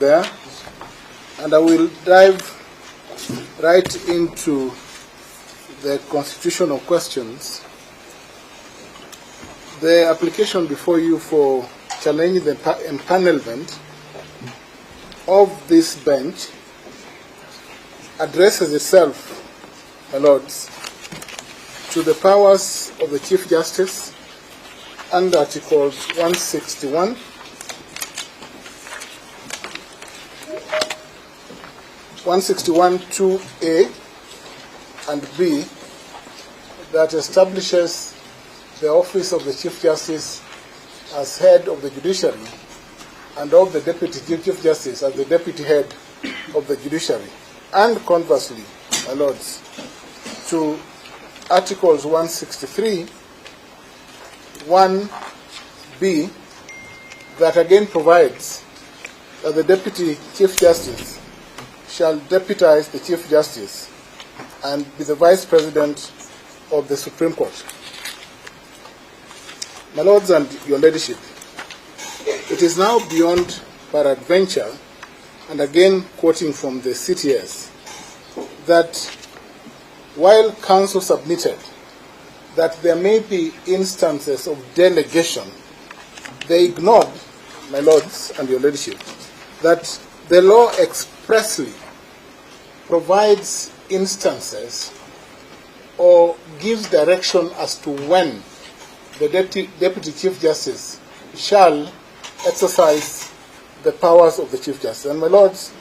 there, and I will dive right into the constitutional questions. The application before you for challenging the empanelment of this bench addresses itself, my lords, to the powers of the Chief Justice under Articles 161, 2A and B, that establishes the office of the Chief Justice as head of the judiciary and of the Deputy Chief Justice as the deputy head of the judiciary. And conversely, my lords, to Articles 163, 1B, that again provides that the Deputy Chief Justice shall deputize the Chief Justice and be the Vice President of the Supreme Court. My lords and your ladyship, it is now beyond peradventure, and again quoting from the CTS, that while counsel submitted that there may be instances of delegation, they ignored, my lords and your ladyship, that the law expressly provides instances or gives direction as to when the Deputy Chief Justice shall exercise the powers of the Chief Justice. And my lords,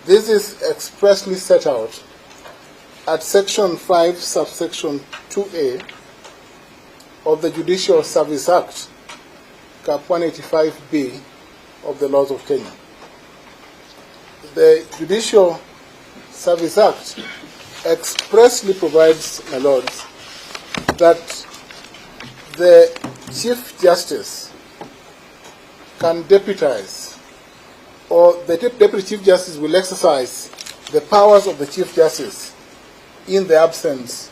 this is expressly set out at Section 5, subsection 2A of the Judicial Service Act, Cap 185B of the laws of Kenya. The Judicial Service Act expressly provides, my lords, that the Chief Justice can deputize, or the Deputy Chief Justice will exercise the powers of the Chief Justice in the absence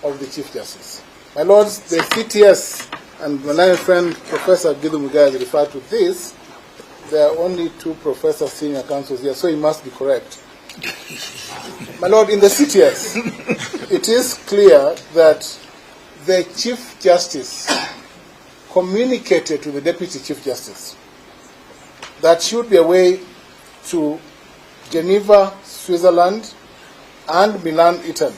of the Chief Justice. My lords, the CTS and my learned friend Professor Gidu Mugai has referred to this. There are only two professors senior counsels here, so he must be correct. My lord, in the CTS, it is clear that the Chief Justice communicated to the Deputy Chief Justice that should be away to Geneva, Switzerland, and Milan, Italy,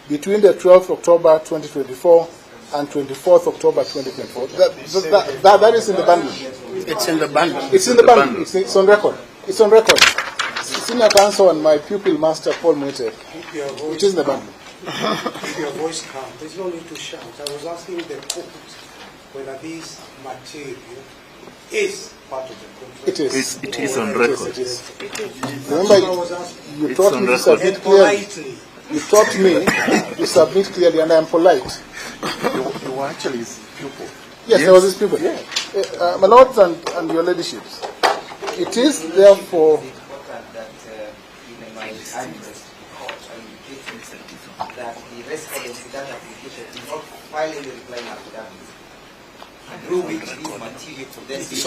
between the 12th October 2024 and 24th October 2024. That is in the bundle. It's in the bundle. It's in the bundle. It's on record. It's on record. Senior counsel and my pupil master, Paul Mwete. It is in the bundle. Keep your voice calm. There's no need to shout. I was asking the court whether this material is part of the contract. It is. It is on record. It is. Remember, you taught me to submit clearly. You taught me to submit clearly, and I am polite. You were actually his pupil. Yes, I was his pupil. Yeah. My lords and your ladyships, it is therefore that the respondents to that application did not file any replying affidavit, through which this material to this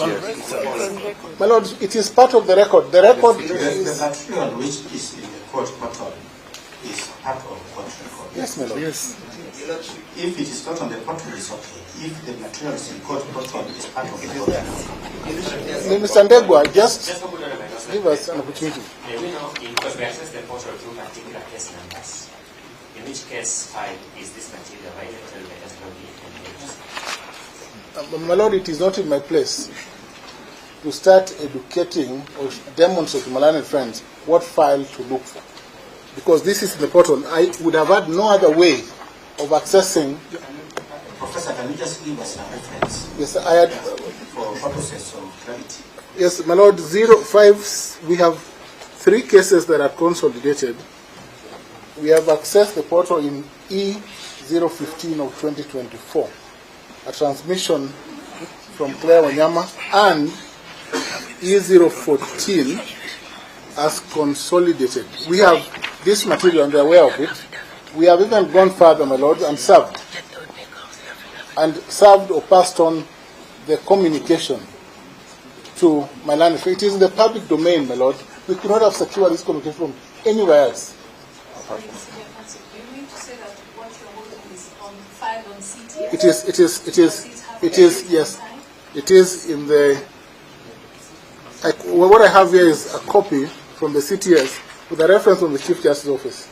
my lord, it is part of the record. The record the material which is in the court portal is part of the court record. Yes, my lord. Yes. If it is not on the portal, it's okay. If the material is in court portal, it's part of the court record. Mr. Ndegwa, just give us an opportunity. May we know, because we access the portal through particular case numbers, in which case file is this material available to the SWB? My lord, it is not in my place to start educating or demonstrate to my learned friends what file to look for, because this is in the portal. I would have had no other way of accessing. Professor, can you just give us a reference? Yes, I had. For purposes of clarity. Yes, my lord, 05, we have 3 cases that are consolidated. We have accessed the portal in E015 of 2024, a transmission from Claire Wanyama, and E014 as consolidated. We have this material and they're aware of it. We have even gone further, my lord, and served or passed on the communication to my land. It is in the public domain, my lord. We could not have secured this communication from anywhere else. Do you mean to say that what you're holding is filed on CTS? It is, yes. It is in the, what I have here is a copy from the CTS with a reference from the Chief Justice's office.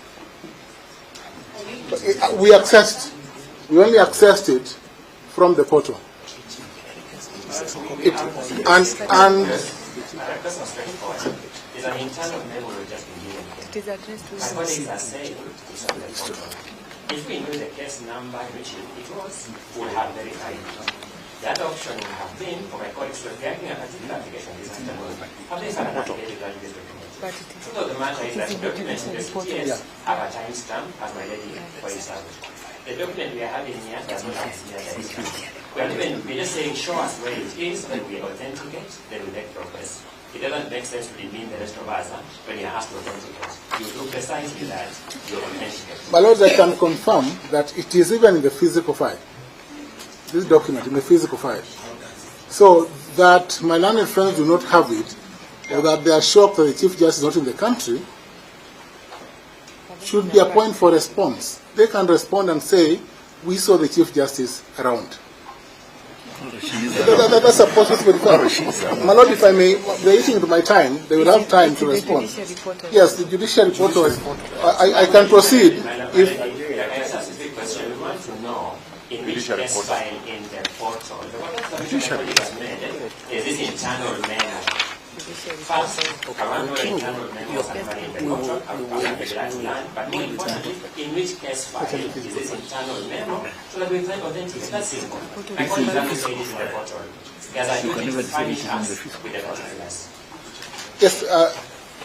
But we only accessed it from the portal. It's an internal memo we've just been given. My colleagues are saying it's on the portal. If we knew the case number which it was, we would have verified it. The other option would have been for my colleagues to react a particular application this afternoon. Have they found an application regarding this document? Truth of the matter is that the documents in the CTS have a timestamp, as my lady points out. The document we are having here does not have a timestamp. We're just saying, show us where it is, then we authenticate, then we make progress. It doesn't make sense to demean the rest of us when you're asked to authenticate. You do precisely that, you authenticate. My lord, I can confirm that it is even in the physical file. This document in the physical file. So that my learned friends do not have it, or that they are shocked that the Chief Justice is not in the country, should be a point for response. They can respond and say, we saw the Chief Justice around. That's a possible response. My lord, if I may, they're eating into my time, they will have time to respond. Yes, the judicial report was, I can proceed if... We want to know in which case file in the portal. The judicial is this internal memo. First, I want to know internal memo in the portal, but more importantly, in which case file is this internal memo, so that we can authenticate. That's simple. My colleagues have said it in the portal. Because I can furnish us with the particulars. Yes,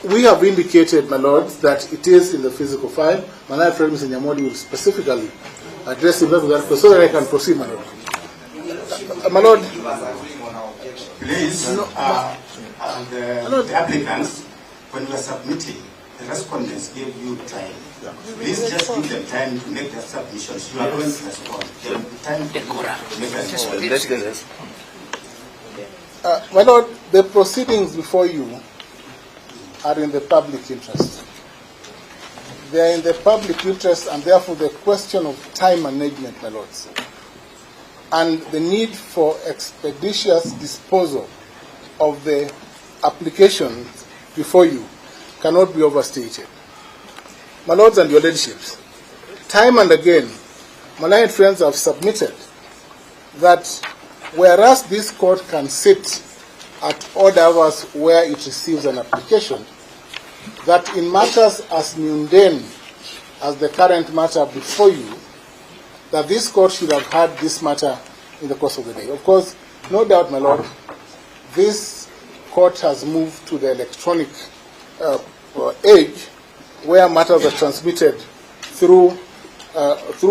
we have indicated, my lord, that it is in the physical file. My lord, Mr. Nyamodi will specifically address him with that so that I can proceed, my lord. My lord, please, the applicants, when you are submitting, the respondents gave you time. Please just give them time to make their submissions. You are going to respond. There will be time to make a response. my lord, the proceedings before you are in the public interest. They are in the public interest, and therefore the question of time management, my lords, and the need for expeditious disposal of the application before you cannot be overstated. My lords and your lordships, time and again, my learned friends have submitted that whereas this court can sit at odd hours where it receives an application, that in matters as mundane as the current matter before you, that this court should have had this matter in the course of the day. Of course, no doubt, my lord, this court has moved to the electronic age where matters are transmitted through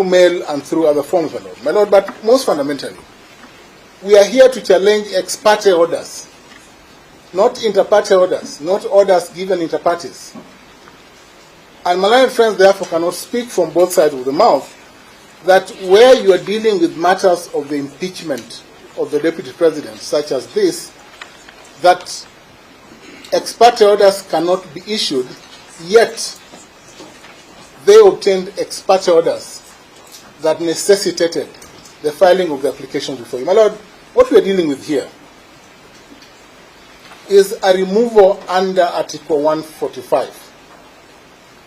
mail and through other forms, my lord. My lord, but most fundamentally, we are here to challenge ex parte orders, not inter parte orders, not orders given inter partes. And my learned friends therefore cannot speak from both sides of the mouth that where you are dealing with matters of the impeachment of the deputy president, such as this, that ex parte orders cannot be issued, yet they obtained ex parte orders that necessitated the filing of the application before you. My lord, what we are dealing with here is a removal under Article 145,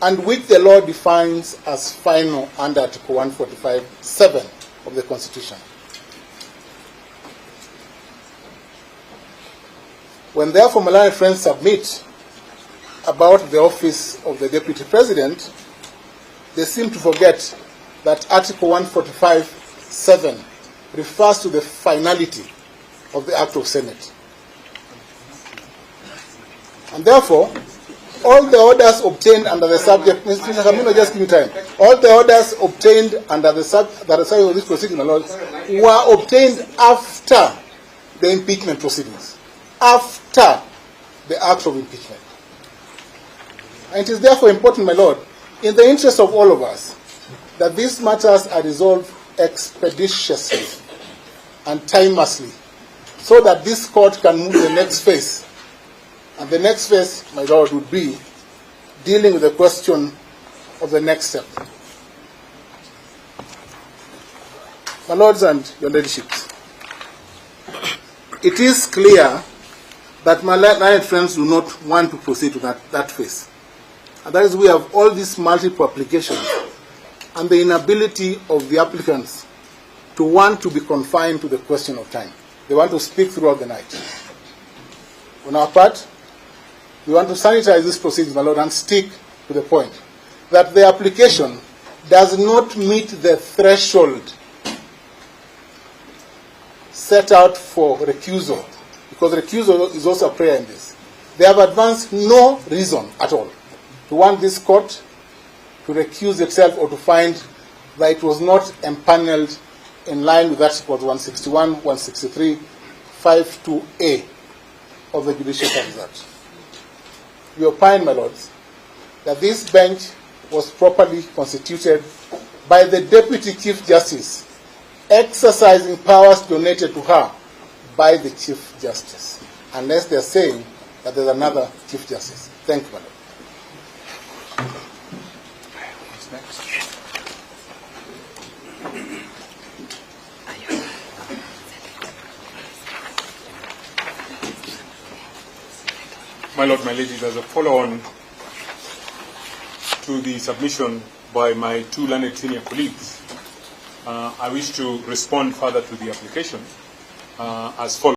and which the law defines as final under Article 145(7) of the Constitution. When therefore my learned friends submit about the office of the Deputy President, they seem to forget that Article 145(7) refers to the finality of the Act of Senate. And therefore, all the orders obtained under the subject, Mr. Camino, just give me time. All the orders obtained under the subject of this proceeding, my lord, were obtained after the impeachment proceedings, after the act of impeachment. And it is therefore important, my lord, in the interest of all of us, that these matters are resolved expeditiously and timelessly, so that this court can move to the next phase. And the next phase, my Lord, would be dealing with the question of the next step. My Lords and your Ladyship, it is clear that my learned friends do not want to proceed to that phase. And that is, we have all these multiple applications and the inability of the applicants to want to be confined to the question of time. They want to speak throughout the night. On our part, we want to sanitize this proceedings, my Lord, and stick to the point that the application does not meet the threshold set out for recusal, because recusal is also a prayer in this. They have advanced no reason at all to want this court to recuse itself or to find that it was not empaneled in line with Articles 161, 163, 52A of the Judicial Service Act. We opine, my Lords, that this bench was properly constituted by the Deputy Chief Justice, exercising powers donated to her by the Chief Justice, unless they're saying that there's another Chief Justice. Thank you, my Lord. What's next? My Lord, my Ladies, as a follow-on to the submission by my two learned senior colleagues, I wish to respond further to the application as follows.